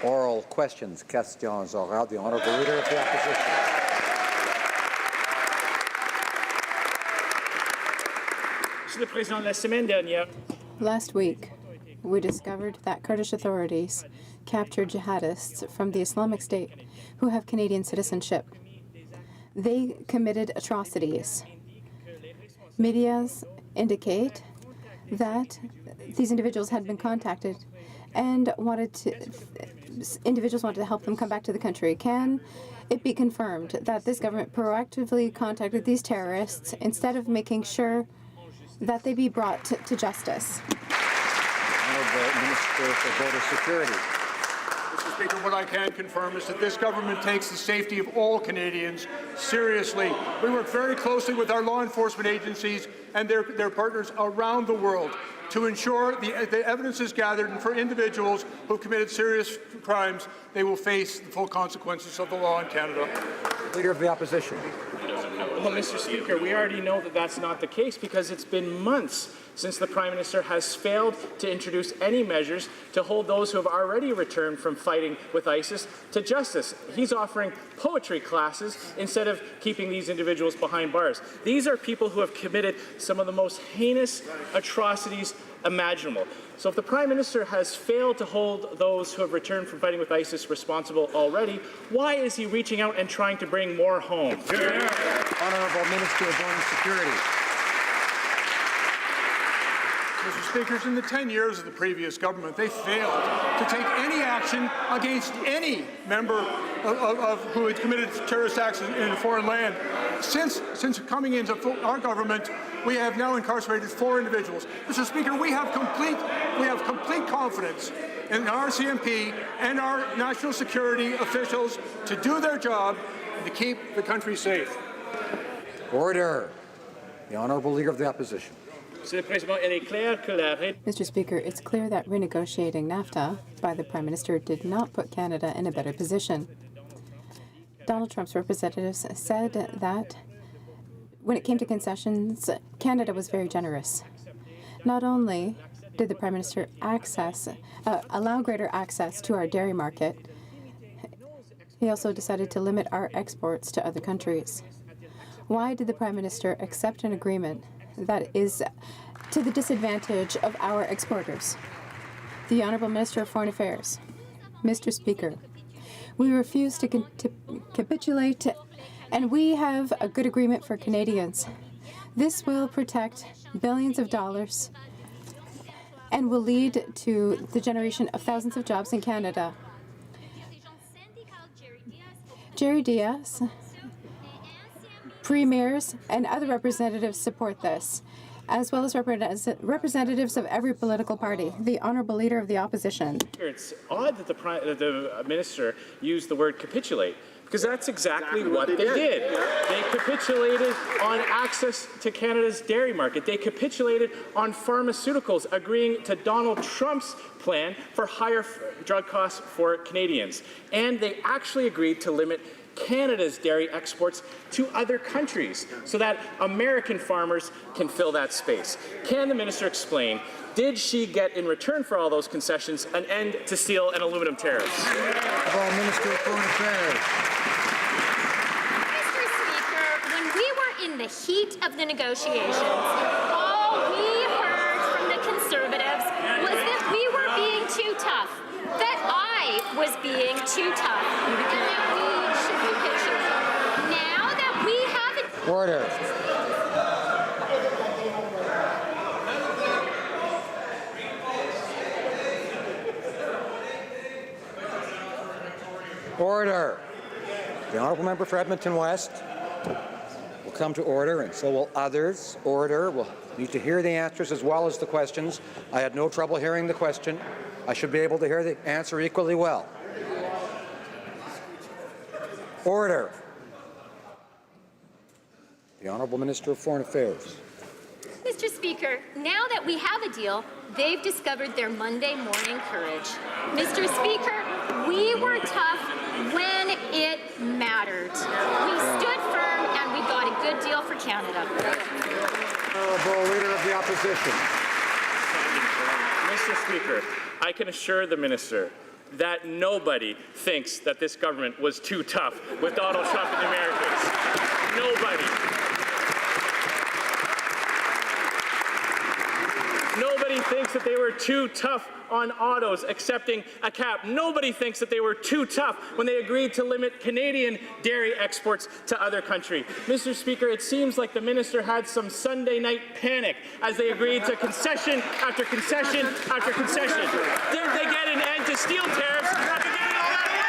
Oral questions, questions orales. The Honourable Leader of the Opposition. Monsieur le Président, la semaine dernière. Last week, we discovered that Kurdish authorities captured jihadists from the Islamic State who have Canadian citizenship. They committed atrocities. Medias indicate that these individuals had been contacted and individuals wanted to help them come back to the country. Can it be confirmed that this government proactively contacted these terrorists instead of making sure that they be brought to justice? Honourable Minister for Border Security. Mr. Speaker, what I can confirm is that this government takes the safety of all Canadians seriously. We work very closely with our law enforcement agencies and their partners around the world to ensure the evidence is gathered, and for individuals who have committed serious crimes, they will face the full consequences of the law in Canada. Leader of the Opposition. Well, Mr. Speaker, we already know that that's not the case because it's been months since the Prime Minister has failed to introduce any measures to hold those who have already returned from fighting with ISIS to justice. He's offering poetry classes instead of keeping these individuals behind bars. These are people who have committed some of the most heinous atrocities imaginable. So if the Prime Minister has failed to hold those who have returned from fighting with ISIS responsible already, why is he reaching out and trying to bring more home? Honourable Minister of Border Security. Mr. Speaker, in the 10 years of the previous government, they failed to take any action against any member of who had committed terrorist acts in a foreign land. Since coming into our government, we have now incarcerated 4 individuals. Mr. Speaker, we have complete confidence in our CMP and our national security officials to do their job and to keep the country safe. Order. The Honourable Leader of the Opposition. Mr. Speaker, it's clear that renegotiating NAFTA by the Prime Minister did not put Canada in a better position. Donald Trump's representatives said that when it came to concessions, Canada was very generous. Not only did the Prime Minister allow greater access to our dairy market, he also decided to limit our exports to other countries. Why did the Prime Minister accept an agreement that is to the disadvantage of our exporters? The Honourable Minister of Foreign Affairs. Mr. Speaker, we refuse to capitulate, and we have a good agreement for Canadians. This will protect billions of dollars and will lead to the generation of thousands of jobs in Canada. Jerry Diaz, premiers, and other representatives support this, as well as representatives of every political party. The Honourable Leader of the Opposition. It's odd that the Minister used the word capitulate, because that's exactly what they did. They capitulated on access to Canada's dairy market. They capitulated on pharmaceuticals, agreeing to Donald Trump's plan for higher drug costs for Canadians. And they actually agreed to limit Canada's dairy exports to other countries so that American farmers can fill that space. Can the Minister explain, did she get in return for all those concessions an end to steel and aluminum tariffs? Minister of Foreign Affairs. Mr. Speaker, when we were in the heat of the negotiations, all we heard from the Conservatives was that we were being too tough, that I was being too tough, and that we should capitulate. Now that we have it. Order. Order. The Honourable Member for Edmonton West will come to order, and so will others. Order. We'll need to hear the answers as well as the questions. I had no trouble hearing the question. I should be able to hear the answer equally well. Order. The Honourable Minister of Foreign Affairs. Mr. Speaker, now that we have a deal, they've discovered their Monday morning courage. Mr. Speaker, we were tough when it mattered. We stood firm and we got a good deal for Canada. Honourable Leader of the Opposition. Mr. Speaker, I can assure the Minister that nobody thinks that this government was too tough with Donald Trump and the Americans. Nobody. Nobody thinks that they were too tough on autos accepting a cap. Nobody thinks that they were too tough when they agreed to limit Canadian dairy exports to other countries. Mr. Speaker, it seems like the minister had some Sunday night panic as they agreed to concession after concession after concession. Did they get an end to steel tariffs after giving all that away?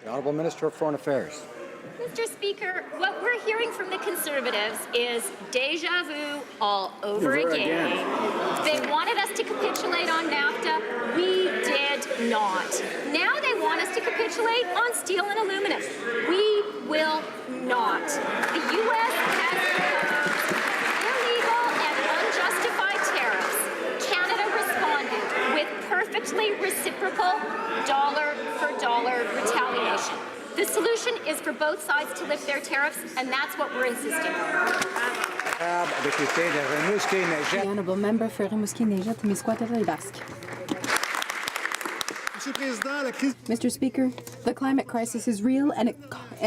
The Honourable Minister of Foreign Affairs. Mr. Speaker, what we're hearing from the Conservatives is déjà vu all over again. They wanted us to capitulate on NAFTA. We did not. Now they want us to capitulate on steel and aluminum. We will not. The U.S. has illegal and unjustified tariffs. Canada responded with perfectly reciprocal dollar-for-dollar retaliation. The solution is for both sides to lift their tariffs, and that's what we're insisting on. The Honourable Member for Rimouski-Neigette-Témiscouata-Basque. Mr. Speaker, the climate crisis is real and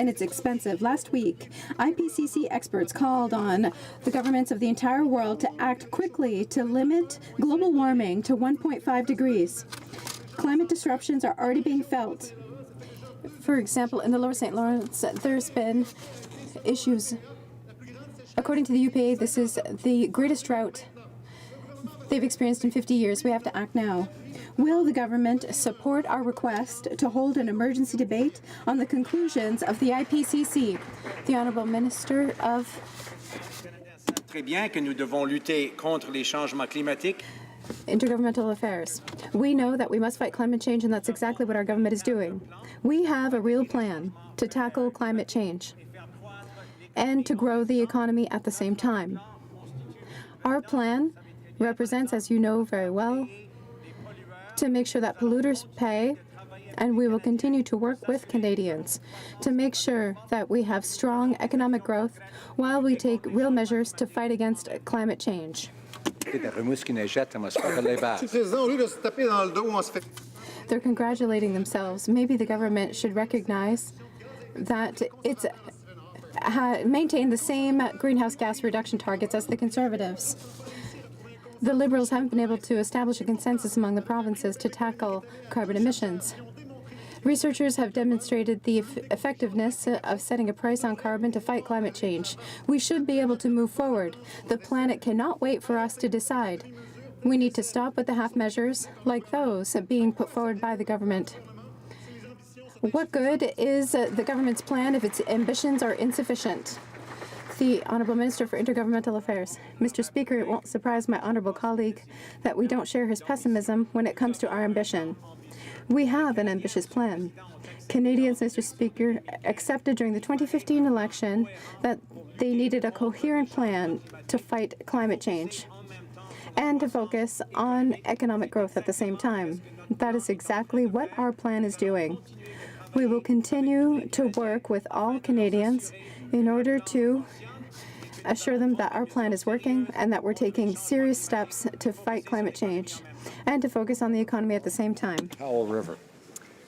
it's expensive. Last week, IPCC experts called on the governments of the entire world to act quickly to limit global warming to 1.5 degrees. Climate disruptions are already being felt. For example, in the Lower St. Lawrence, there's been issues. According to the UPA, this is the greatest drought they've experienced in 50 years. We have to act now. Will the government support our request to hold an emergency debate on the conclusions of the IPCC? The Honourable Minister of Très bien que nous devons lutter contre les changements climatiques. Intergovernmental Affairs. We know that we must fight climate change, and that's exactly what our government is doing. We have a real plan to tackle climate change and to grow the economy at the same time. Our plan represents, as you know very well, to make sure that polluters pay, and we will continue to work with Canadians to make sure that we have strong economic growth while we take real measures to fight against climate change. They're congratulating themselves. Maybe the government should recognize that it's maintained the same greenhouse gas reduction targets as the Conservatives. The Liberals haven't been able to establish a consensus among the provinces to tackle carbon emissions. Researchers have demonstrated the effectiveness of setting a price on carbon to fight climate change. We should be able to move forward. The planet cannot wait for us to decide. We need to stop with the half measures like those being put forward by the government. What good is the government's plan if its ambitions are insufficient? The Honourable Minister for Intergovernmental Affairs. Mr. Speaker, it won't surprise my honourable colleague that we don't share his pessimism when it comes to our ambition. We have an ambitious plan. Canadians, Mr. Speaker, accepted during the 2015 election that they needed a coherent plan to fight climate change and to focus on economic growth at the same time. That is exactly what our plan is doing. We will continue to work with all Canadians in order to assure them that our plan is working and that we're taking serious steps to fight climate change and to focus on the economy at the same time. Howell River.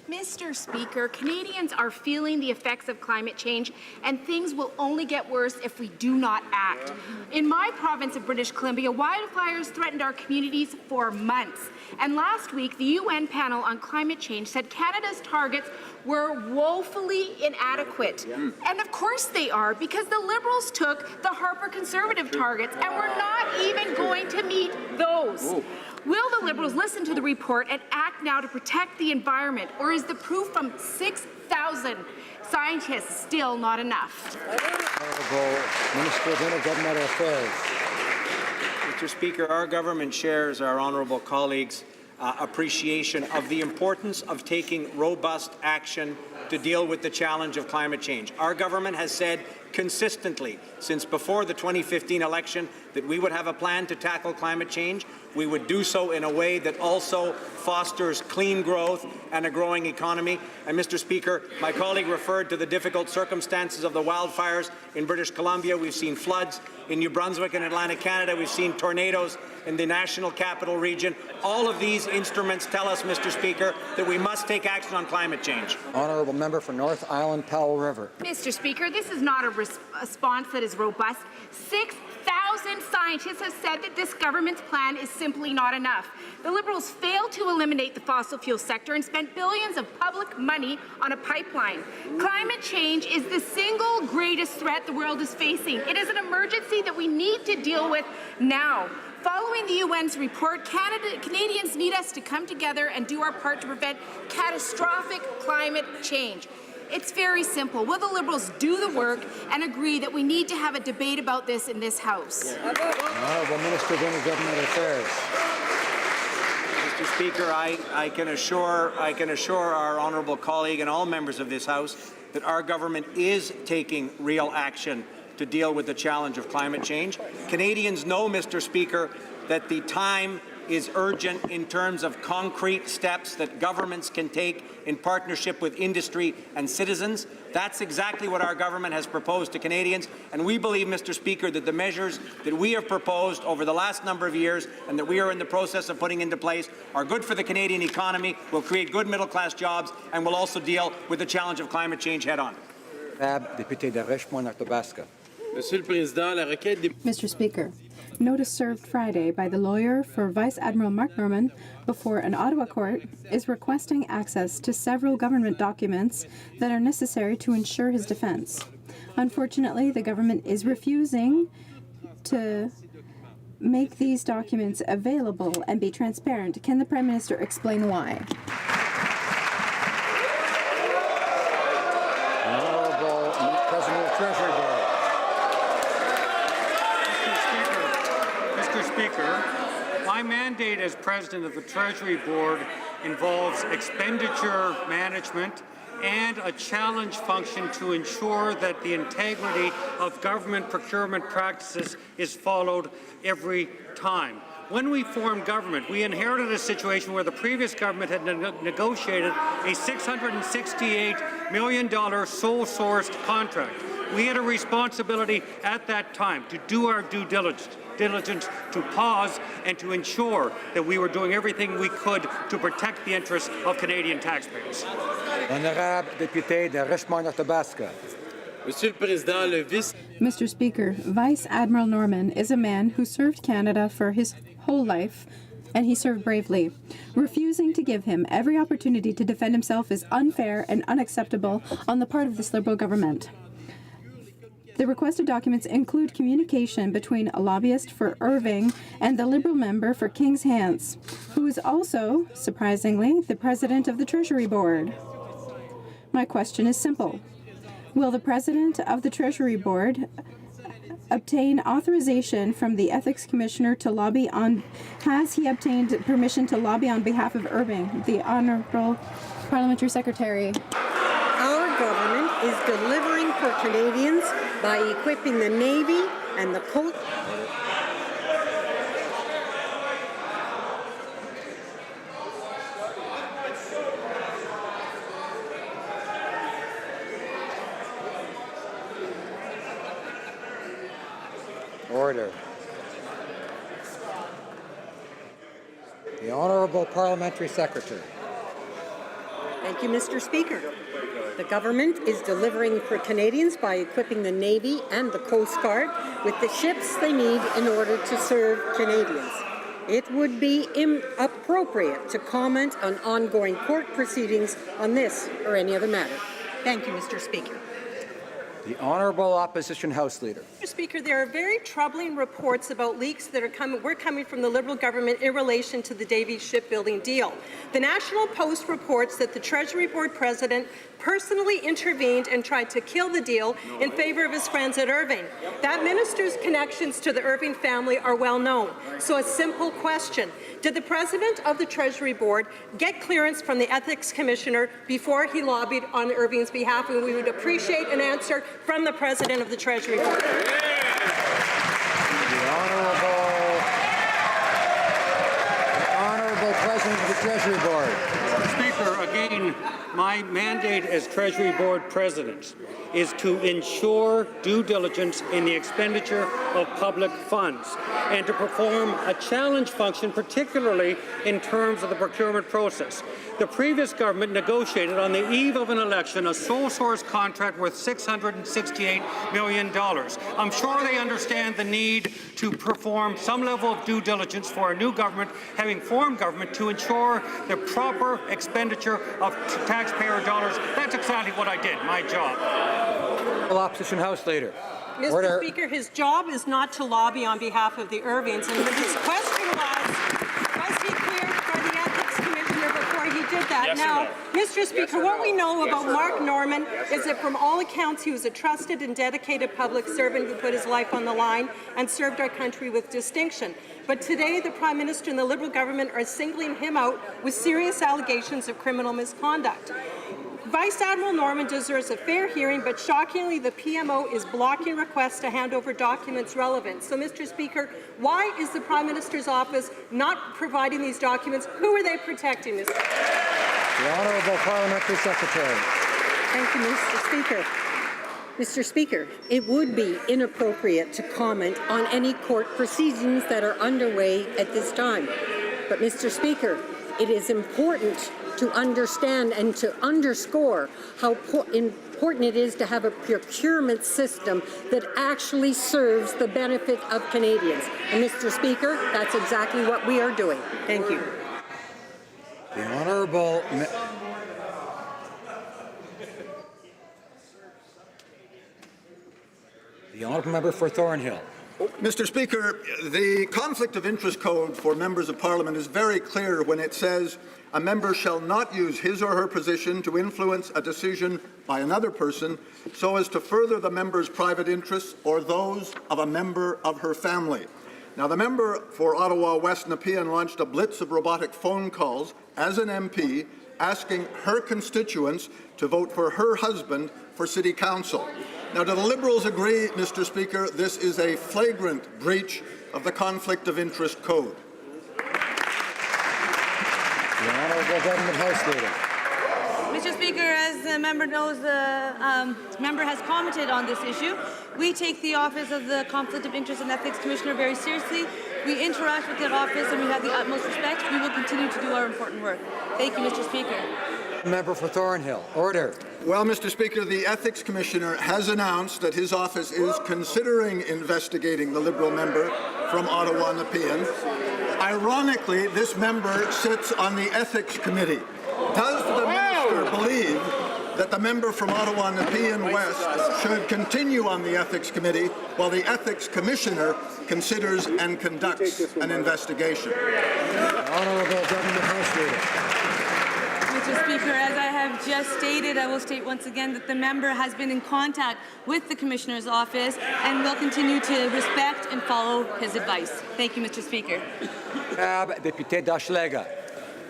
Mr. Speaker, Canadians are feeling the effects of climate change, and things will only get worse if we do not act. In my province of British Columbia, wildfires threatened our communities for months. And last week, the UN panel on climate change said Canada's targets were woefully inadequate. And of course they are, because the Liberals took the Harper Conservative targets, and we're not even going to meet those. Will the Liberals listen to the report and act now to protect the environment, or is the proof from 6,000 scientists still not enough? Honourable Minister of Intergovernmental Affairs. Mr. Speaker, our government shares our honourable colleagues' appreciation of the importance of taking robust action to deal with the challenge of climate change. Our government has said consistently since before the 2015 election that we would have a plan to tackle climate change. We would do so in a way that also fosters clean growth and a growing economy. And Mr. Speaker, my colleague referred to the difficult circumstances of the wildfires in British Columbia. We've seen floods in New Brunswick and Atlantic Canada. We've seen tornadoes in the National Capital Region. All of these instruments tell us, Mr. Speaker, that we must take action on climate change. Honourable Member for North Island, Powell River. Mr. Speaker, this is not a response that is robust. 6,000 scientists have said that this government's plan is simply not enough. The Liberals failed to eliminate the fossil fuel sector and spent billions of public money on a pipeline. Climate change is the single greatest threat the world is facing. It is an emergency that we need to deal with now. Following the UN's report, Canadians need us to come together and do our part to prevent catastrophic climate change. It's very simple. Will the Liberals do the work and agree that we need to have a debate about this in this House? Honourable Minister of Intergovernmental Affairs. Mr. Speaker, I can assure our honourable colleague and all members of this House that our government is taking real action to deal with the challenge of climate change. Canadians know, Mr. Speaker, that the time is urgent in terms of concrete steps that governments can take in partnership with industry and citizens. That's exactly what our government has proposed to Canadians, and we believe, Mr. Speaker, that the measures that we have proposed over the last number of years and that we are in the process of putting into place are good for the Canadian economy, will create good middle-class jobs, and will also deal with the challenge of climate change head-on. Député de Richmond-Arthabaska. Mr. Speaker, notice served Friday by the lawyer for Vice Admiral Mark Norman before an Ottawa court is requesting access to several government documents that are necessary to ensure his defense. Unfortunately, the government is refusing to make these documents available and be transparent. Can the Prime Minister explain why? Honourable President of the Treasury Board. Mr. Speaker, my mandate as President of the Treasury Board involves expenditure management and a challenge function to ensure that the integrity of government procurement practices is followed every time. When we formed government, we inherited a situation where the previous government had negotiated a $668 million sole-sourced contract. We had a responsibility at that time to do our due diligence, to pause and to ensure that we were doing everything we could to protect the interests of Canadian taxpayers. Honorable député de Richmond-Arthabaska. Mr. Speaker, Vice Admiral Norman is a man who served Canada for his whole life, and he served bravely. Refusing to give him every opportunity to defend himself is unfair and unacceptable on the part of this Liberal government. The requested documents include communication between a lobbyist for Irving and the Liberal member for King's Hants, who is also, surprisingly, the President of the Treasury Board. My question is simple. Will the President of the Treasury Board obtain authorization from the Ethics Commissioner to lobby on... Has he obtained permission to lobby on behalf of Irving, the Honourable Parliamentary Secretary? Our government is delivering for Canadians by equipping the Navy and the Coast. Order. The Honourable Parliamentary Secretary. Thank you, Mr. Speaker. The government is delivering for Canadians by equipping the Navy and the Coast Guard with the ships they need in order to serve Canadians. It would be inappropriate to comment on ongoing court proceedings on this or any other matter. Thank you, Mr. Speaker. The Honourable Opposition House Leader. Mr. Speaker, there are very troubling reports about leaks that were coming from the Liberal government in relation to the Davie shipbuilding deal. The National Post reports that the Treasury Board President personally intervened and tried to kill the deal in favour of his friends at Irving. That minister's connections to the Irving family are well known. So a simple question. Did the President of the Treasury Board get clearance from the Ethics Commissioner before he lobbied on Irving's behalf? And we would appreciate an answer from the President of the Treasury Board. The Honourable President of the Treasury Board. Speaker, again, my mandate as Treasury Board President is to ensure due diligence in the expenditure of public funds and to perform a challenge function, particularly in terms of the procurement process. The previous government negotiated on the eve of an election a sole source contract worth $668 million. I'm sure they understand the need to perform some level of due diligence for a new government, having formed government, to ensure the proper expenditure of taxpayer dollars. That's exactly what I did, my job. Opposition House Leader. Mr. Order. Speaker, his job is not to lobby on behalf of the Irvings, and his question was he cleared by the Ethics Commissioner before he did that? Yes now, or no? Mr. Speaker, what we know about Mark Norman is that from all accounts he was a trusted and dedicated public servant who put his life on the line and served our country with distinction. But today, the Prime Minister and the Liberal government are singling him out with serious allegations of criminal misconduct. Vice Admiral Norman deserves a fair hearing, but shockingly, the PMO is blocking requests to hand over documents relevant. So, Mr. Speaker, why is the Prime Minister's office not providing these documents? Who are they protecting, Mr. The Honourable Parliamentary Secretary. Thank you, Mr. Speaker. Mr. Speaker, it would be inappropriate to comment on any court proceedings that are underway at this time. But, Mr. Speaker, it is important to understand and to underscore how important it is to have a procurement system that actually serves the benefit of Canadians. And, Mr. Speaker, that's exactly what we are doing. Thank you. The Honourable Member for Thornhill. Mr. Speaker, the Conflict of Interest Code for members of Parliament is very clear when it says a member shall not use his or her position to influence a decision by another person so as to further the member's private interests or those of a member of her family. Now, the member for Ottawa West Nepean launched a blitz of robotic phone calls as an MP asking her constituents to vote for her husband for City Council. Now, do the Liberals agree, Mr. Speaker, this is a flagrant breach of the Conflict of Interest Code? The Honourable Government House Leader. Mr. Speaker, as the member knows, the member has commented on this issue. We take the office of the Conflict of Interest and Ethics Commissioner very seriously. We interact with that office and we have the utmost respect. We will continue to do our important work. Thank you, Mr. Speaker. Member for Thornhill. Order. Well, Mr. Speaker, the Ethics Commissioner has announced that his office is considering investigating the Liberal member from Ottawa Nepean. Ironically, this member sits on the Ethics Committee. Does the minister believe that the member from Ottawa Nepean West should continue on the Ethics Committee while the Ethics Commissioner considers and conducts an investigation? Honourable Government House Leader. Mr. Speaker, as I have just stated, I will state once again that the member has been in contact with the Commissioner's office and will continue to respect and follow his advice. Thank you, Mr. Speaker. Député d'Hochelaga.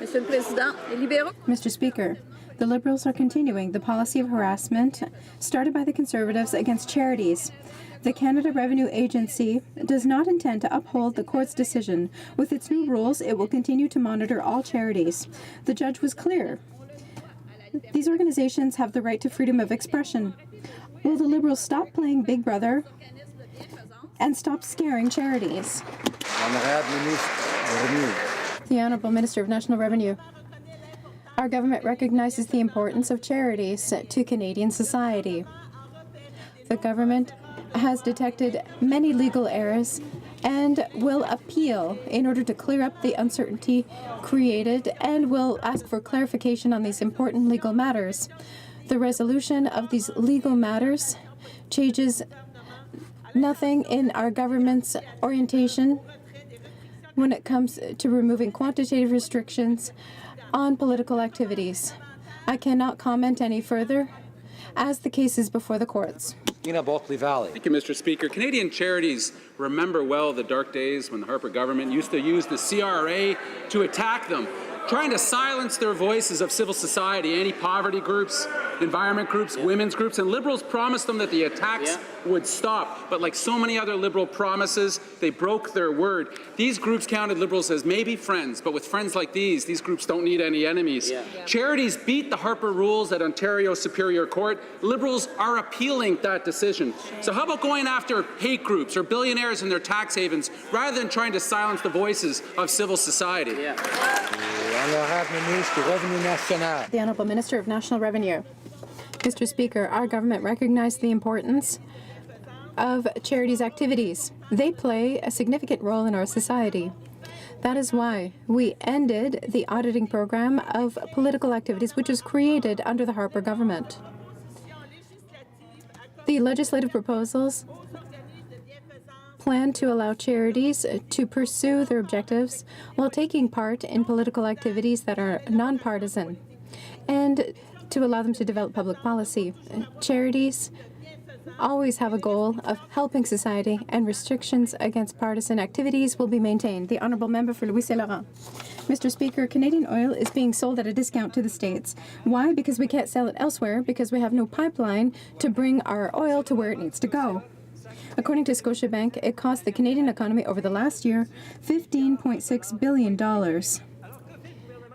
Mr. Speaker, the Liberals are continuing the policy of harassment started by the Conservatives against charities. The Canada Revenue Agency does not intend to uphold the court's decision. With its new rules, it will continue to monitor all charities. The judge was clear. These organizations have the right to freedom of expression. Will the Liberals stop playing Big Brother and stop scaring charities? The Honourable Minister of National Revenue. Our government recognizes the importance of charities to Canadian society. The government has detected many legal errors and will appeal in order to clear up the uncertainty created and will ask for clarification on these important legal matters. The resolution of these legal matters changes nothing in our government's orientation when it comes to removing quantitative restrictions on political activities. I cannot comment any further as the case is before the courts. Valley. Thank you, Mr. Speaker. Canadian charities remember well the dark days when the Harper government used to use the CRA to attack them, trying to silence their voices of civil society, anti-poverty groups, environment groups, women's groups, and Liberals promised them that the attacks would stop. But like so many other Liberal promises, they broke their word. These groups counted Liberals as maybe friends, but with friends like these groups don't need any enemies. Charities beat the Harper rules at Ontario Superior Court. Liberals are appealing that decision. So how about going after hate groups or billionaires in their tax havens rather than trying to silence the voices of civil society? The Honourable Minister of National Revenue. Mr. Speaker, our government recognized the importance of charities' activities. They play a significant role in our society. That is why we ended the auditing program of political activities, which was created under the Harper government. The legislative proposals plan to allow charities to pursue their objectives while taking part in political activities that are nonpartisan and to allow them to develop public policy. Charities always have a goal of helping society, and restrictions against partisan activities will be maintained. The Honourable Member for Louis Saint Laurent. Mr. Speaker, Canadian oil is being sold at a discount to the States. Why? Because we can't sell it elsewhere, because we have no pipeline to bring our oil to where it needs to go. According to Scotiabank, it cost the Canadian economy over the last year $15.6 billion.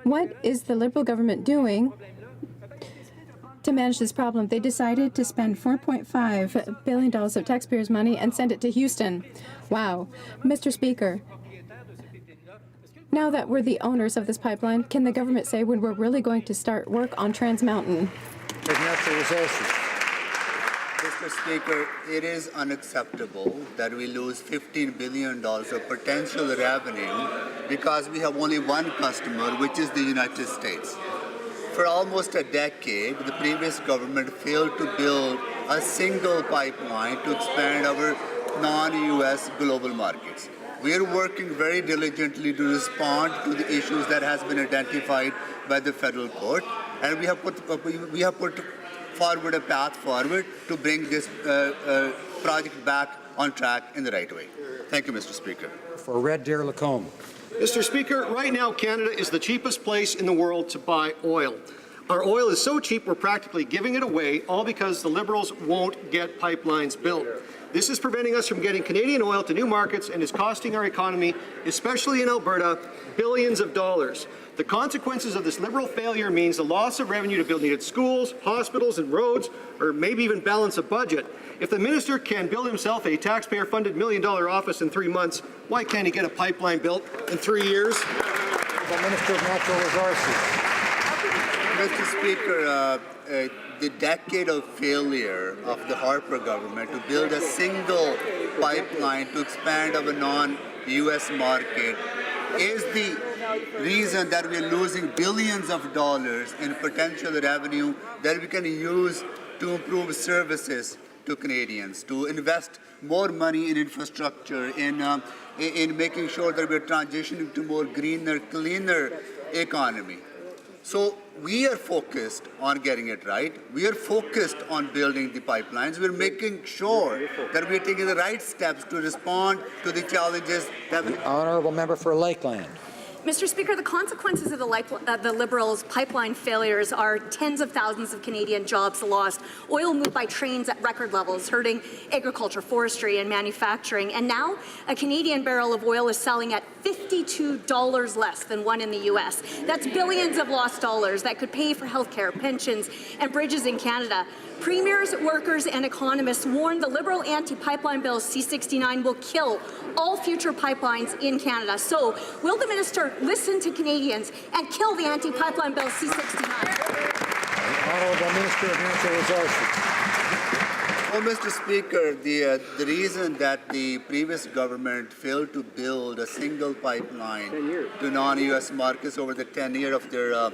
What is the Liberal government doing to manage this problem? They decided to spend $4.5 billion of taxpayers' money and send it to Houston. Wow. Mr. Speaker, now that we're the owners of this pipeline, can the government say when we're really going to start work on Trans Mountain? Mr. Speaker, it is unacceptable that we lose $15 billion of potential revenue because we have only one customer, which is the United States. For almost a decade, the previous government failed to build a single pipeline to expand our non-U.S. global markets. We are working very diligently to respond to the issues that has been identified by the federal court, and we have put forward a path forward to bring this project back on track in the right way. Thank you, Mr. Speaker. For Red Deer Lacombe. Mr. Speaker, right now Canada is the cheapest place in the world to buy oil. Our oil is so cheap we're practically giving it away, all because the Liberals won't get pipelines built. This is preventing us from getting Canadian oil to new markets and is costing our economy, especially in Alberta, billions of dollars. The consequences of this Liberal failure means the loss of revenue to build needed schools, hospitals, and roads, or maybe even balance a budget. If the minister can build himself a taxpayer-funded $1 million office in 3 months, why can't he get a pipeline built in 3 years? The Minister of Natural Resources. Mr. Speaker, the decade of failure of the Harper government to build a single pipeline to expand our non-U.S. market is the reason that we're losing billions of dollars in potential revenue that we can use to improve services to Canadians, to invest more money in infrastructure, in making sure that we're transitioning to more greener, cleaner economy. So we are focused on getting it right. We are focused on building the pipelines. We're making sure that we're taking the right steps to respond to the challenges that we... Honourable Member for Lakeland. Mr. Speaker, the consequences of the Liberals' pipeline failures are tens of thousands of Canadian jobs lost, oil moved by trains at record levels, hurting agriculture, forestry, and manufacturing. And now a Canadian barrel of oil is selling at $52 less than one in the U.S. That's billions of lost dollars that could pay for healthcare, pensions, and bridges in Canada. Premiers, workers, and economists warn the Liberal anti-pipeline bill C-69 will kill all future pipelines in Canada. So, will the minister listen to Canadians and kill the anti-pipeline bill C-69? Honourable Minister of Natural Resources. Well, Mr. Speaker, the reason that the previous government failed to build a single pipeline to non-U.S. markets over the 10 years of their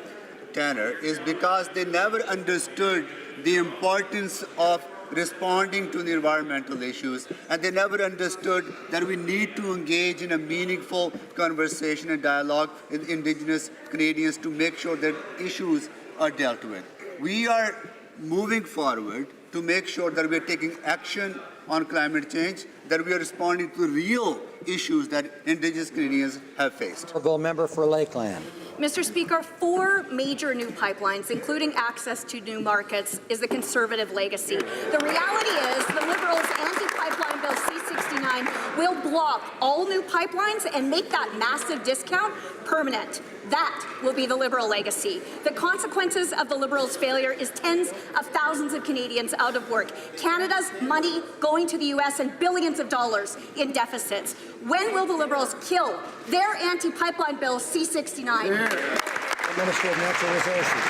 tenure is because they never understood the importance of responding to the environmental issues, and they never understood that we need to engage in a meaningful conversation and dialogue with Indigenous Canadians to make sure that issues are dealt with. We are moving forward to make sure that we are taking action on climate change, that we are responding to real issues that Indigenous Canadians have faced. Honourable member for Lakeland. Mr. Speaker, 4 major new pipelines, including access to new markets, is the Conservative legacy. The reality is the Liberals' anti-pipeline bill C-69 will block all new pipelines and make that massive discount permanent. That will be the Liberal legacy. The consequences of the Liberals' failure is tens of thousands of Canadians out of work, Canada's money going to the U.S. and billions of dollars in deficits. When will the Liberals kill their anti-pipeline bill C-69? Minister of Natural Resources.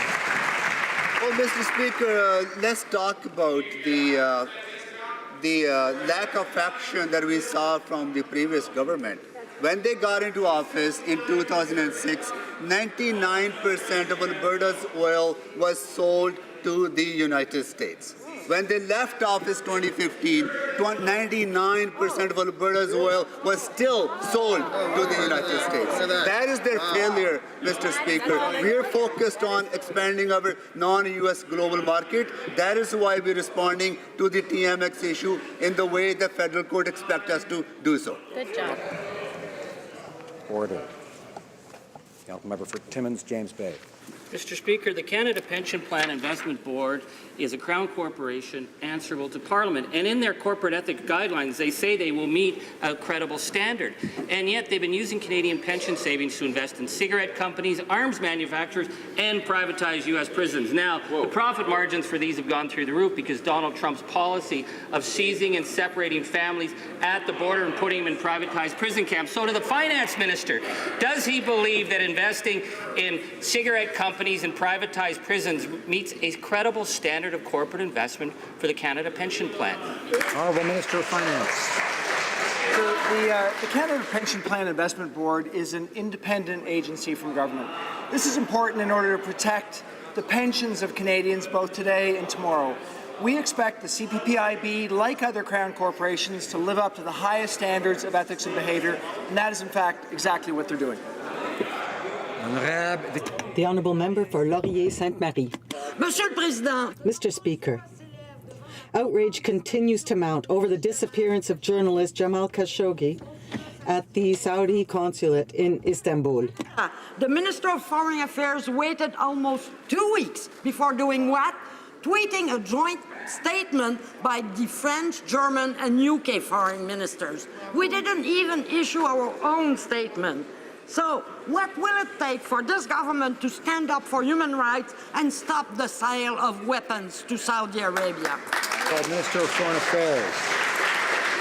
Well, Mr. Speaker, let's talk about the lack of action that we saw from the previous government. When they got into office in 2006, 99% of Alberta's oil was sold to the United States. When they left office 2015, 99% of Alberta's oil was still sold to the United States. That is their failure, Mr. Speaker. We are focused on expanding our non-U.S. global market. That is why we're responding to the TMX issue in the way the federal court expects us to do so. Good job. Order. Honourable member for Timmins, James Bay. Mr. Speaker, the Canada Pension Plan Investment Board is a Crown corporation answerable to Parliament. And in their corporate ethic guidelines, they say they will meet a credible standard. And yet they've been using Canadian pension savings to invest in cigarette companies, arms manufacturers, and privatize U.S. prisons. Now, the profit margins for these have gone through the roof because Donald Trump's policy of seizing and separating families at the border and putting them in privatized prison camps. So to the finance minister, does he believe that investing in cigarette companies and privatized prisons meets a credible standard of corporate investment for the Canada Pension Plan? Honourable Minister of Finance. The Canada Pension Plan Investment Board is an independent agency from government. This is important in order to protect the pensions of Canadians both today and tomorrow. We expect the CPPIB, like other Crown corporations, to live up to the highest standards of ethics and behaviour, and that is in fact exactly what they're doing. The Honourable Member for Laurier-Sainte-Marie. Monsieur le Président. Mr. Speaker, outrage continues to mount over the disappearance of journalist Jamal Khashoggi at the Saudi consulate in Istanbul. The Minister of Foreign Affairs waited almost 2 weeks before doing what? Tweeting a joint statement by the French, German, and UK foreign ministers. We didn't even issue our own statement. So, what will it take for this government to stand up for human rights and stop the sale of weapons to Saudi Arabia? Minister of Foreign Affairs.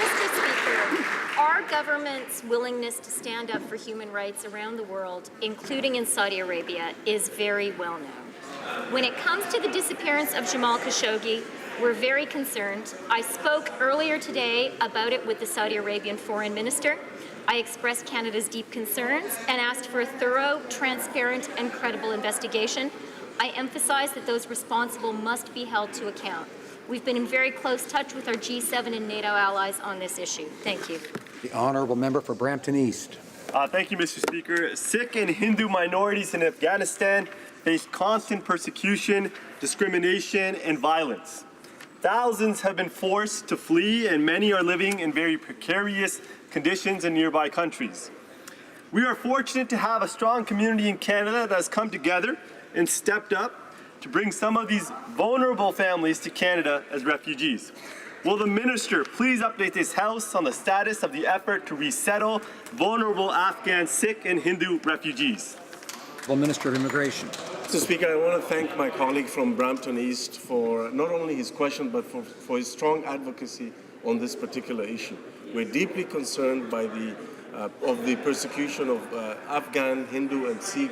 Mr. Speaker, our government's willingness to stand up for human rights around the world, including in Saudi Arabia, is very well known. When it comes to the disappearance of Jamal Khashoggi, we're very concerned. I spoke earlier today about it with the Saudi Arabian Foreign Minister. I expressed Canada's deep concerns and asked for a thorough, transparent, and credible investigation. I emphasize that those responsible must be held to account. We've been in very close touch with our G7 and NATO allies on this issue. Thank you. The Honourable Member for Brampton East. Thank you, Mr. Speaker. Sikh and Hindu minorities in Afghanistan face constant persecution, discrimination, and violence. Thousands have been forced to flee, and many are living in very precarious conditions in nearby countries. We are fortunate to have a strong community in Canada that has come together and stepped up to bring some of these vulnerable families to Canada as refugees. Will the Minister please update this House on the status of the effort to resettle vulnerable Afghan, Sikh, and Hindu refugees? The Minister of Immigration. Mr. Speaker, I want to thank my colleague from Brampton East for not only his question, but for his strong advocacy on this particular issue. We're deeply concerned by the persecution of Afghan, Hindu, and Sikh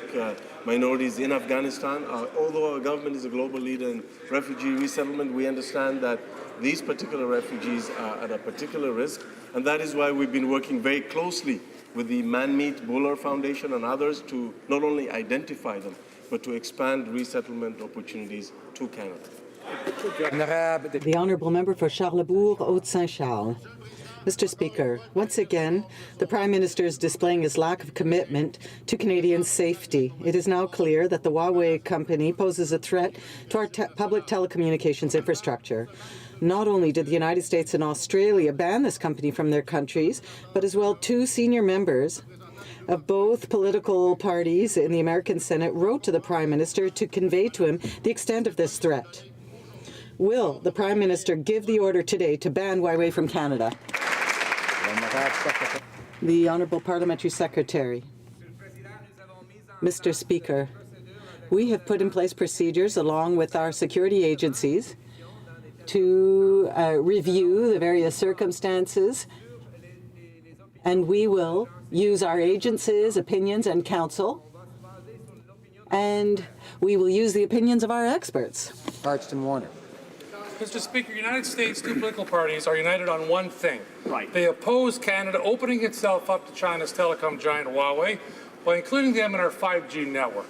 minorities in Afghanistan. Although our government is a global leader in refugee resettlement, we understand that these particular refugees are at a particular risk, and that is why we've been working very closely with the Manmeet Buller Foundation and others to not only identify them, but to expand resettlement opportunities to Canada. The Honourable Member for Charlesbourg, Haute-Saint-Charles. Mr. Speaker, once again, the Prime Minister is displaying his lack of commitment to Canadian safety. It is now clear that the Huawei company poses a threat to our public telecommunications infrastructure. Not only did the United States and Australia ban this company from their countries, but as well 2 senior members of both political parties in the American Senate wrote to the Prime Minister to convey to him the extent of this threat. Will the Prime Minister give the order today to ban Huawei from Canada? The Honourable Parliamentary Secretary. Mr. Speaker, we have put in place procedures along with our security agencies to review the various circumstances, and we will use our agencies' opinions and counsel, and we will use the opinions of our experts. Parkston Warner. Mr. Speaker, United States 2 political parties are united on one thing. Right. They oppose Canada opening itself up to China's telecom giant Huawei by including them in our 5G network.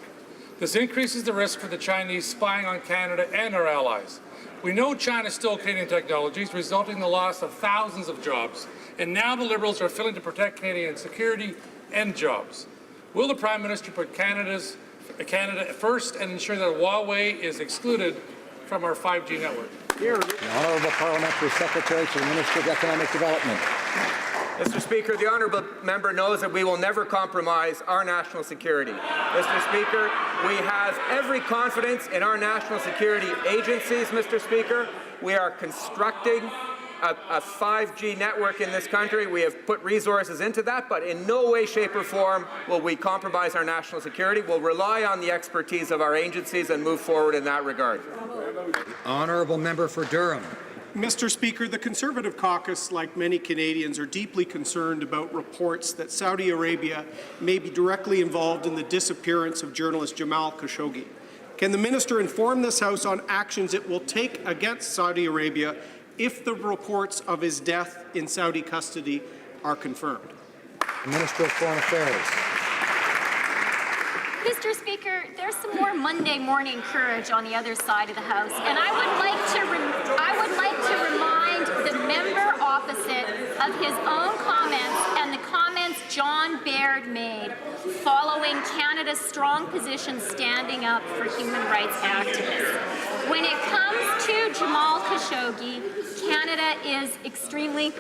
This increases the risk for the Chinese spying on Canada and our allies. We know China stole Canadian technologies, resulting in the loss of thousands of jobs. And now the Liberals are failing to protect Canadian security and jobs. Will the Prime Minister put Canada first and ensure that Huawei is excluded from our 5G network? The Honourable Parliamentary Secretary to the Minister of Economic Development. Mr. Speaker, the honourable member knows that we will never compromise our national security. Mr. Speaker, we have every confidence in our national security agencies, Mr. Speaker. We are constructing a 5G network in this country. We have put resources into that, but in no way, shape, or form will we compromise our national security. We'll rely on the expertise of our agencies and move forward in that regard. Honourable Member for Durham. Mr. Speaker, the Conservative caucus, like many Canadians, are deeply concerned about reports that Saudi Arabia may be directly involved in the disappearance of journalist Jamal Khashoggi. Can the minister inform this House on actions it will take against Saudi Arabia if the reports of his death in Saudi custody are confirmed? Minister of Foreign Affairs. Mr. Speaker, there's some more Monday morning courage on the other side of the House, and I would like to remind the member opposite of his own comments and the comments John Baird made following Canada's strong position standing up for human rights activists. When it comes to Jamal Khashoggi, Canada is extremely...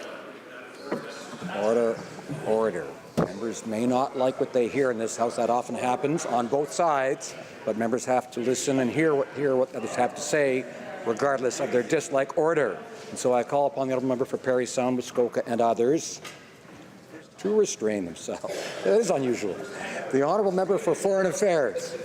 Order. Order. Members may not like what they hear in this House. That often happens on both sides, but members have to listen and hear what others have to say, regardless of their dislike. Order. And so I call upon the honourable member for Parry Sound, Muskoka, and others to restrain themselves. It is unusual. The honourable member for Foreign Affairs.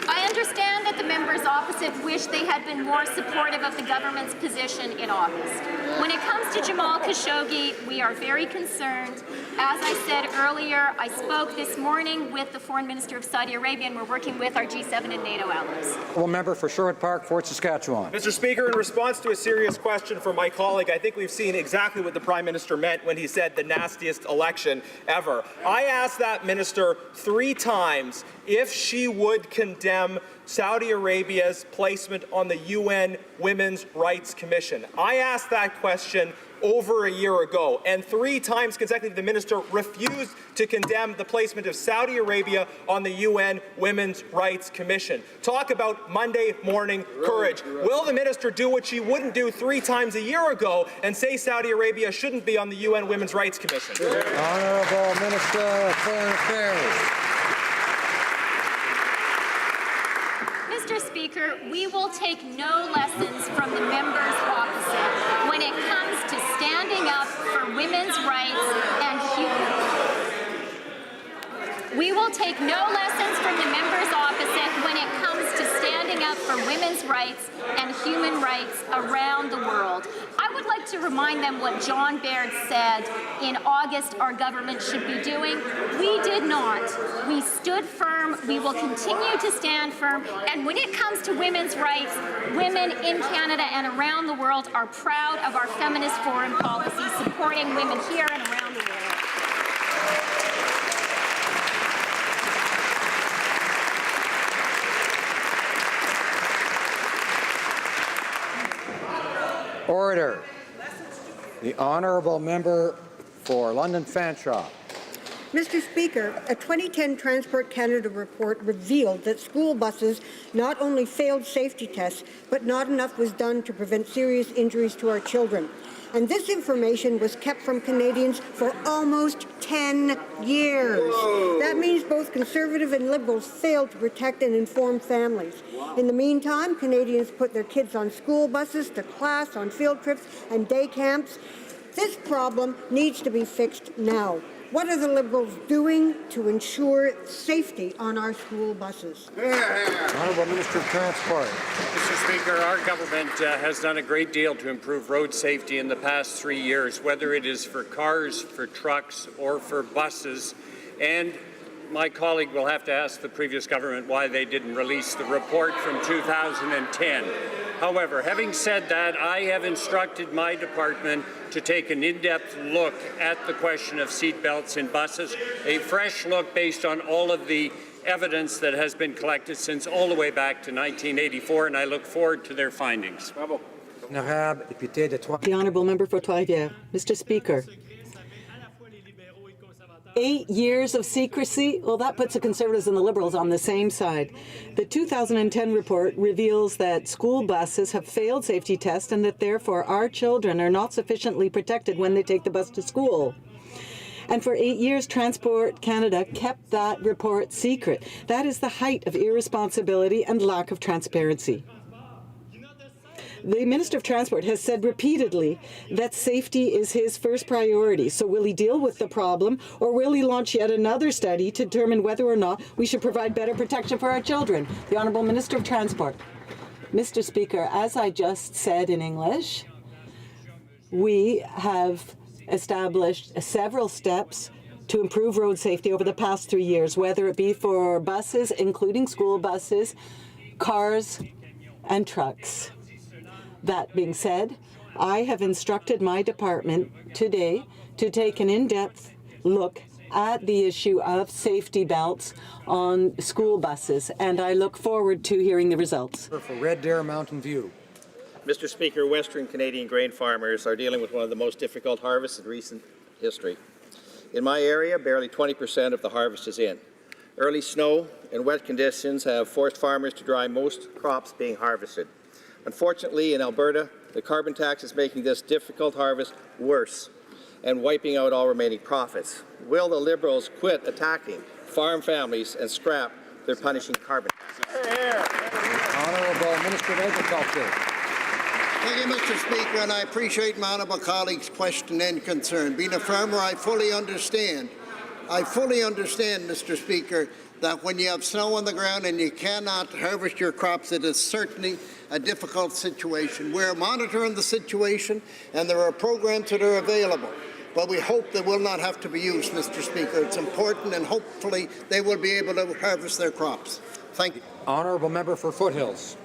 I understand that the members opposite wish they had been more supportive of the government's position in August. When it comes to Jamal Khashoggi, we are very concerned. As I said earlier, I spoke this morning with the Foreign Minister of Saudi Arabia, and we're working with our G7 and NATO allies. Honourable member for Sherwood Park, Fort Saskatchewan. Mr. Speaker, in response to a serious question from my colleague, I think we've seen exactly what the Prime Minister meant when he said the nastiest election ever. I asked that minister 3 times if she would condemn Saudi Arabia's placement on the UN Women's Rights Commission. I asked that question over a year ago, and 3 times consecutively the minister refused to condemn the placement of Saudi Arabia on the UN Women's Rights Commission. Talk about Monday morning courage. Will the minister do what she wouldn't do 3 times a year ago and say Saudi Arabia shouldn't be on the UN Women's Rights Commission? Honourable Minister of Foreign Affairs. Mr. Speaker, we will take no lessons from the members opposite when it comes to standing up for women's rights and We will take no lessons from the members opposite when it comes to standing up for women's rights and human rights around the world. I would like to remind them what John Baird said in August our government should be doing. We did not. We stood firm. We will continue to stand firm. And when it comes to women's rights, women in Canada and around the world are proud of our feminist foreign policy, supporting women here and around the world. Order. The honourable member for London Fanshawe. Mr. Speaker, a 2010 Transport Canada report revealed that school buses not only failed safety tests, but not enough was done to prevent serious injuries to our children. And this information was kept from Canadians for almost 10 years. Whoa. That means both Conservative and Liberals failed to protect and inform families. In the meantime, Canadians put their kids on school buses, to class, on field trips, and day camps. This problem needs to be fixed now. What are the Liberals doing to ensure safety on our school buses? Honourable Minister of Transport. Mr. Speaker, our government has done a great deal to improve road safety in the past 3 years, whether it is for cars, for trucks, or for buses. And my colleague will have to ask the previous government why they didn't release the report from 2010. However, having said that, I have instructed my department to take an in-depth look at the question of seat belts in buses, a fresh look based on all of the evidence that has been collected since all the way back to 1984, and I look forward to their findings. Bravo. The honourable member for Trois-Rivières. Mr. Speaker. 8 years of secrecy? Well, that puts the Conservatives and the Liberals on the same side. The 2010 report reveals that school buses have failed safety tests and that therefore our children are not sufficiently protected when they take the bus to school. And for 8 years, Transport Canada kept that report secret. That is the height of irresponsibility and lack of transparency. The Minister of Transport has said repeatedly that safety is his first priority. So will he deal with the problem, or will he launch yet another study to determine whether or not we should provide better protection for our children? The Honourable Minister of Transport. Mr. Speaker, as I just said in English, we have established several steps to improve road safety over the past 3 years, whether it be for buses, including school buses, cars, and trucks. That being said, I have instructed my department today to take an in-depth look at the issue of safety belts on school buses, and I look forward to hearing the results. For Red Deer Mountain View. Mr. Speaker, Western Canadian grain farmers are dealing with one of the most difficult harvests in recent history. In my area, barely 20% of the harvest is in. Early snow and wet conditions have forced farmers to dry most crops being harvested. Unfortunately, in Alberta, the carbon tax is making this difficult harvest worse and wiping out all remaining profits. Will the Liberals quit attacking farm families and scrap their punishing carbon tax? Honourable Minister of Agriculture. Thank you, Mr. Speaker, and I appreciate my honourable colleague's question and concern. Being a farmer, I fully understand, Mr. Speaker, that when you have snow on the ground and you cannot harvest your crops, it is certainly a difficult situation. We're monitoring the situation, and there are programs that are available, but we hope they will not have to be used, Mr. Speaker. It's important, and hopefully they will be able to harvest their crops. Thank you. Honourable member for Foothills.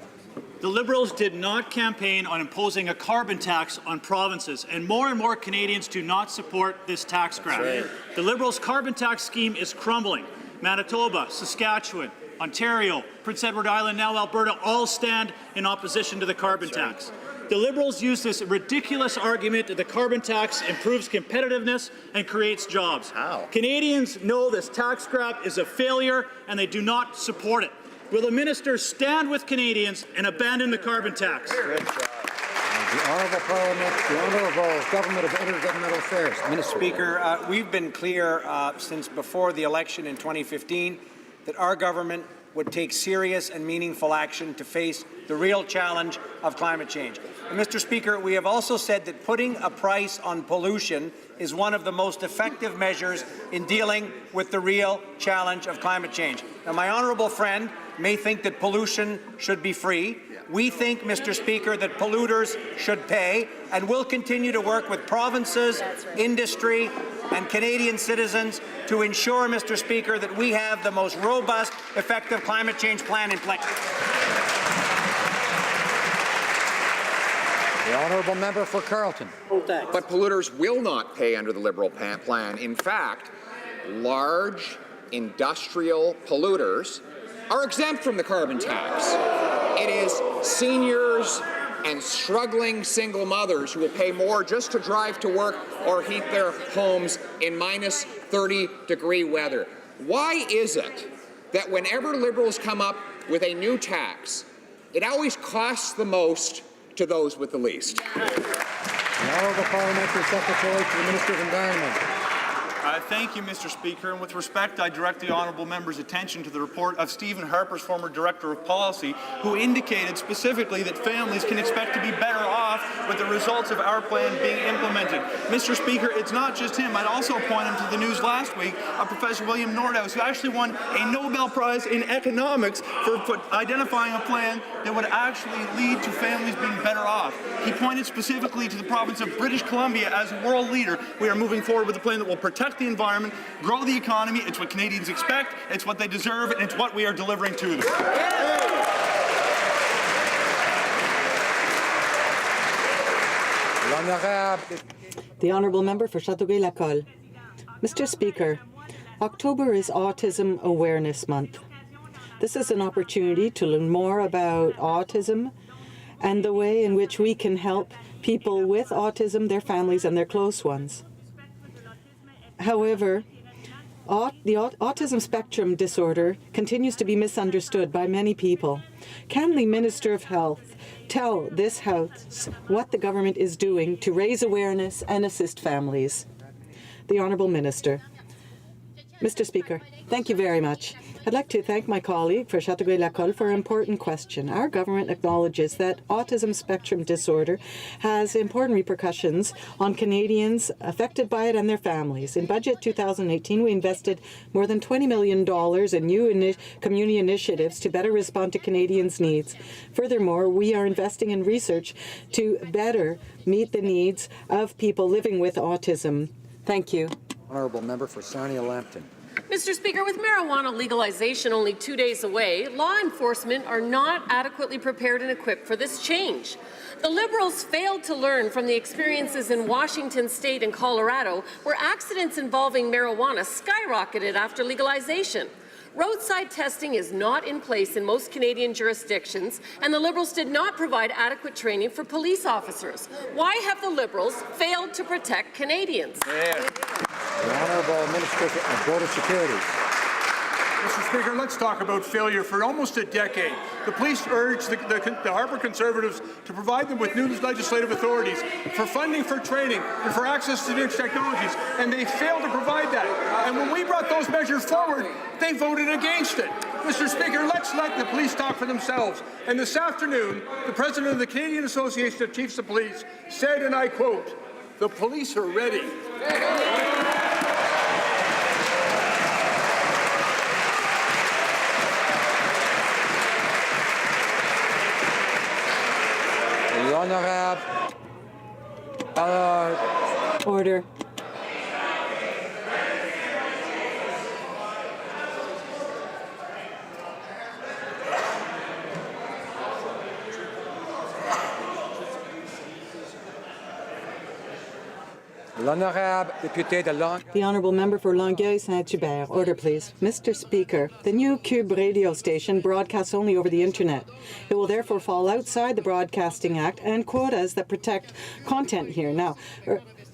The Liberals did not campaign on imposing a carbon tax on provinces, and more Canadians do not support this tax grab. Right. The Liberals' carbon tax scheme is crumbling. Manitoba, Saskatchewan, Ontario, Prince Edward Island, now Alberta, all stand in opposition to the carbon tax. The Liberals use this ridiculous argument that the carbon tax improves competitiveness and creates jobs. How? Canadians know this tax grab is a failure and they do not support it. Will the minister stand with Canadians and abandon the carbon tax? The Honourable Parliament, the Honourable Government of Intergovernmental Affairs. Minister. Speaker, we've been clear since before the election in 2015 that our government would take serious and meaningful action to face the real challenge of climate change. And Mr. Speaker, we have also said that putting a price on pollution is one of the most effective measures in dealing with the real challenge of climate change. Now, my honourable friend may think that pollution should be free. We think, Mr. Speaker, that polluters should pay, and we'll continue to work with provinces, industry, and Canadian citizens to ensure, Mr. Speaker, that we have the most robust, effective climate change plan in place. The Honourable Member for Carleton. But polluters will not pay under the Liberal plan. In fact, large industrial polluters are exempt from the carbon tax. It is seniors, and struggling single mothers who will pay more just to drive to work or heat their homes in minus 30-degree weather. Why is it that whenever Liberals come up with a new tax, it always costs the most to those with the least? The Honourable Parliamentary Secretary to the Minister of Environment. Thank you, Mr. Speaker. And with respect, I direct the honourable member's attention to the report of Stephen Harper's former Director of Policy, who indicated specifically that families can expect to be better off with the results of our plan being implemented. Mr. Speaker, it's not just him. I'd also point him to the news last week of Professor William Nordhaus, who actually won a Nobel Prize in economics for identifying a plan that would actually lead to families being better off. He pointed specifically to the province of British Columbia as a world leader. We are moving forward with a plan that will protect the environment, grow the economy. It's what Canadians expect, it's what they deserve, and it's what we are delivering to them. The Honourable Member for Châteauguay-Lacolle. Mr. Speaker, October is Autism Awareness Month. This is an opportunity to learn more about autism and the way in which we can help people with autism, their families, and their close ones. However, the autism spectrum disorder continues to be misunderstood by many people. Can the Minister of Health tell this House what the government is doing to raise awareness and assist families? The Honourable Minister. Mr. Speaker, thank you very much. I'd like to thank my colleague for Châteauguay-Lacolle for an important question. Our government acknowledges that autism spectrum disorder has important repercussions on Canadians affected by it and their families. In Budget 2018, we invested more than $20 million in new community initiatives to better respond to Canadians' needs. Furthermore, we are investing in research to better meet the needs of people living with autism. Thank you. Honourable Member for Sarnia-Lambton. Mr. Speaker, with marijuana legalization only 2 days away, law enforcement are not adequately prepared and equipped for this change. The Liberals failed to learn from the experiences in Washington State and Colorado, where accidents involving marijuana skyrocketed after legalization. Roadside testing is not in place in most Canadian jurisdictions, and the Liberals did not provide adequate training for police officers. Why have the Liberals failed to protect Canadians? The Honourable Minister of Border Security. Mr. Speaker, let's talk about failure. For almost a decade, the police urged the Harper Conservatives to provide them with new legislative authorities for funding, for training, and for access to new technologies, and they failed to provide that. And when we brought those measures forward, they voted against it. Mr. Speaker, let's let the police talk for themselves. And this afternoon, the President of the Canadian Association of Chiefs of Police said, and I quote, "The police are ready." Order. The Honourable Member for Longueuil-Saint-Hubert. Order, please. Mr. Speaker, the new Cube radio station broadcasts only over the Internet. It will therefore fall outside the Broadcasting Act and quotas that protect content here. Now,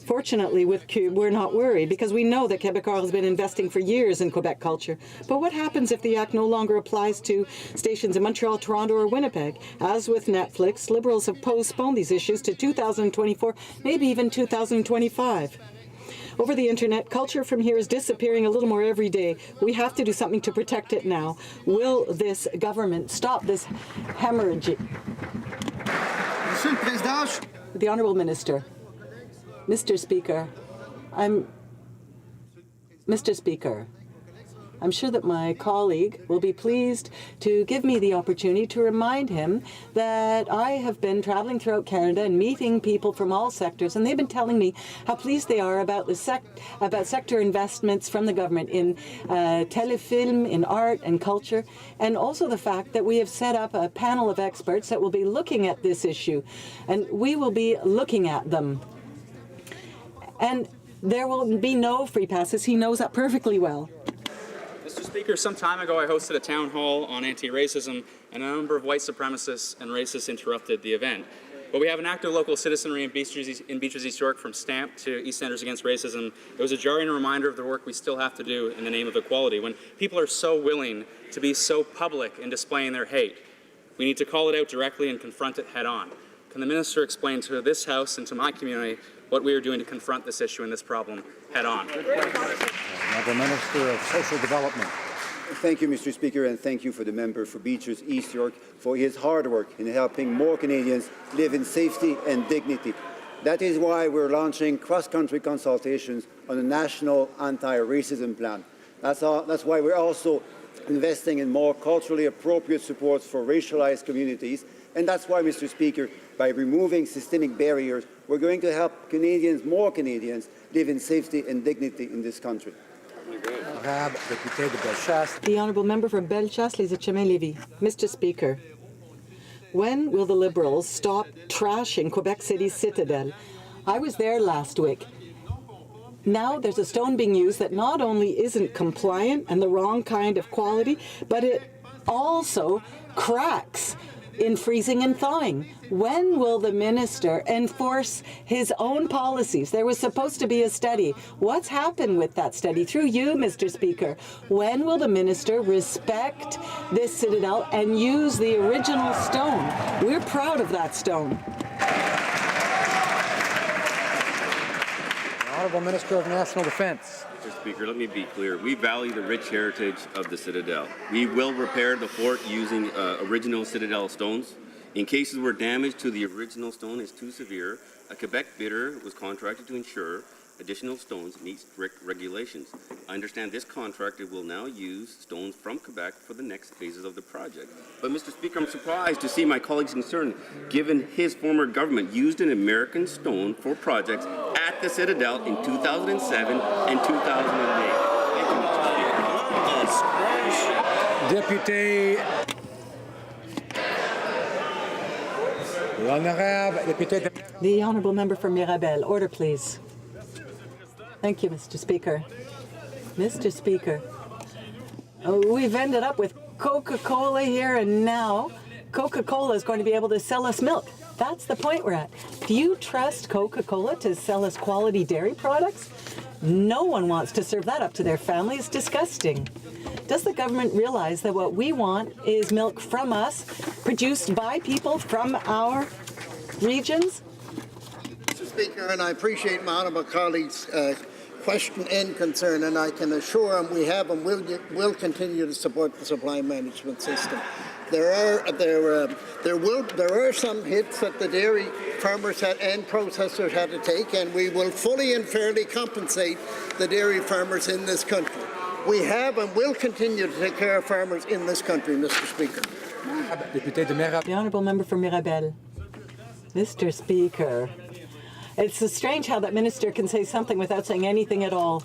fortunately, with Cube, we're not worried because we know that Québécois has been investing for years in Quebec culture. But what happens if the Act no longer applies to stations in Montreal, Toronto, or Winnipeg? As with Netflix, Liberals have postponed these issues to 2024, maybe even 2025. Over the Internet, culture from here is disappearing a little more every day. We have to do something to protect it now. Will this government stop this hemorrhage? The Honourable Minister. Mr. Speaker, I'm sure that my colleague will be pleased to give me the opportunity to remind him that I have been traveling throughout Canada and meeting people from all sectors, and they've been telling me how pleased they are about sector investments from the government in telefilm, in art and culture, and also the fact that we have set up a panel of experts that will be looking at this issue, and we will be looking at them. And there will be no free passes. He knows that perfectly well. Mr. Speaker, some time ago I hosted a town hall on anti-racism, and a number of white supremacists and racists interrupted the event. But we have an active local citizenry in Beaches East York, from STAMP to East Centers Against Racism. It was a jarring reminder of the work we still have to do in the name of equality. When people are so willing to be so public in displaying their hate, we need to call it out directly and confront it head on. Can the Minister explain to this House and to my community what we are doing to confront this issue and this problem head on? Honourable Minister of Social Development. Thank you, Mr. Speaker, and thank you for the member for Beaches East York for his hard work in helping more Canadians live in safety and dignity. That is why we're launching cross-country consultations on a national anti-racism plan. That's why we're also investing in more culturally appropriate supports for racialized communities. And that's why, Mr. Speaker, by removing systemic barriers, we're going to help more Canadians, live in safety and dignity in this country. The Honourable Member for Bellechasse-les-Etchemins-Lévis. Mr. Speaker, when will the Liberals stop trashing Quebec City's citadel? I was there last week. Now there's a stone being used that not only isn't compliant and the wrong kind of quality, but it also cracks in freezing and thawing. When will the minister enforce his own policies? There was supposed to be a study. What's happened with that study? Through you, Mr. Speaker, when will the minister respect this citadel and use the original stone? We're proud of that stone. The Honourable Minister of National Defence. Mr. Speaker, let me be clear. We value the rich heritage of the Citadel. We will repair the fort using original Citadel stones. In cases where damage to the original stone is too severe, a Quebec bidder was contracted to ensure additional stones meet strict regulations. I understand this contractor will now use stones from Quebec for the next phases of the project. But, Mr. Speaker, I'm surprised to see my colleague's concern, given his former government used an American stone for projects at the Citadel in 2007 and 2008. Thank you, Mr. Speaker. Deputy. The Honourable Member for Mirabel. Order, please. Thank you, Mr. Speaker. Mr. Speaker, we've ended up with Coca-Cola here, and now Coca-Cola is going to be able to sell us milk. That's the point we're at. Do you trust Coca-Cola to sell us quality dairy products? No one wants to serve that up to their family. It's disgusting. Does the government realize that what we want is milk from us, produced by people from our regions? Mr. Speaker, and I appreciate my honourable colleagues' question and concern, and I can assure him we have and will continue to support the supply management system. There are some hits that the dairy farmers and processors had to take, and we will fully and fairly compensate the dairy farmers in this country. We have and will continue to take care of farmers in this country, Mr. Speaker. The Honourable Member for Mirabel. Mr. Speaker, it's strange how that minister can say something without saying anything at all.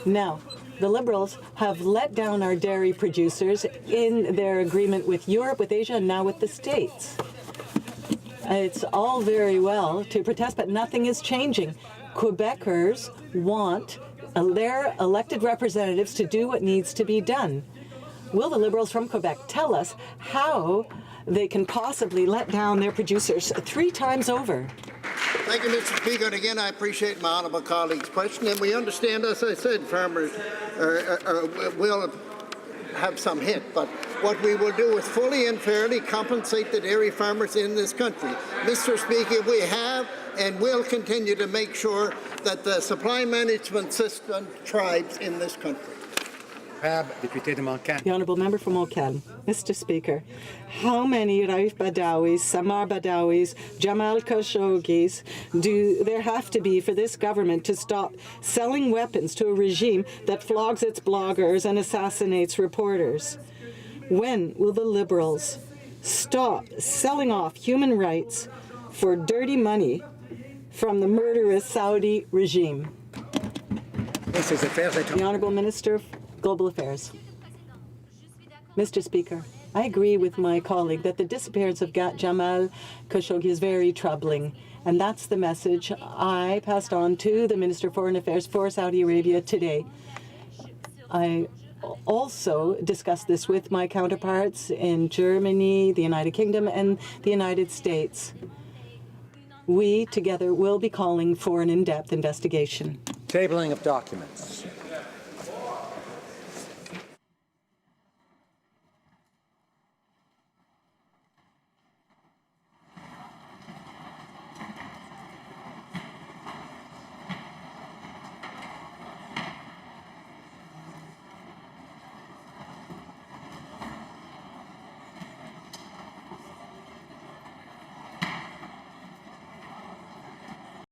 Now, the Liberals have let down our dairy producers in their agreement with Europe, with Asia, and now with the States. It's all very well to protest, but nothing is changing. Quebecers want their elected representatives to do what needs to be done. Will the Liberals from Quebec tell us how they can possibly let down their producers 3 times over? Thank you, Mr. Speaker. And again, I appreciate my honourable colleague's question. And we understand, as I said, farmers will have some hit. But what we will do is fully and fairly compensate the dairy farmers in this country. Mr. Speaker, we have and will continue to make sure that the supply management system thrives in this country. The Honourable Member from Montcalm. Mr. Speaker, how many Raif Badawis, Samar Badawis, Jamal Khashoggis do there have to be for this government to stop selling weapons to a regime that flogs its bloggers and assassinates reporters? When will the Liberals stop selling off human rights for dirty money from the murderous Saudi regime? The Honourable Minister of Global Affairs. Mr. Speaker, I agree with my colleague that the disappearance of Jamal Khashoggi is very troubling, and that's the message I passed on to the Minister of Foreign Affairs for Saudi Arabia today. I also discussed this with my counterparts in Germany, the United Kingdom, and the United States. We together will be calling for an in-depth investigation. Tabling of documents.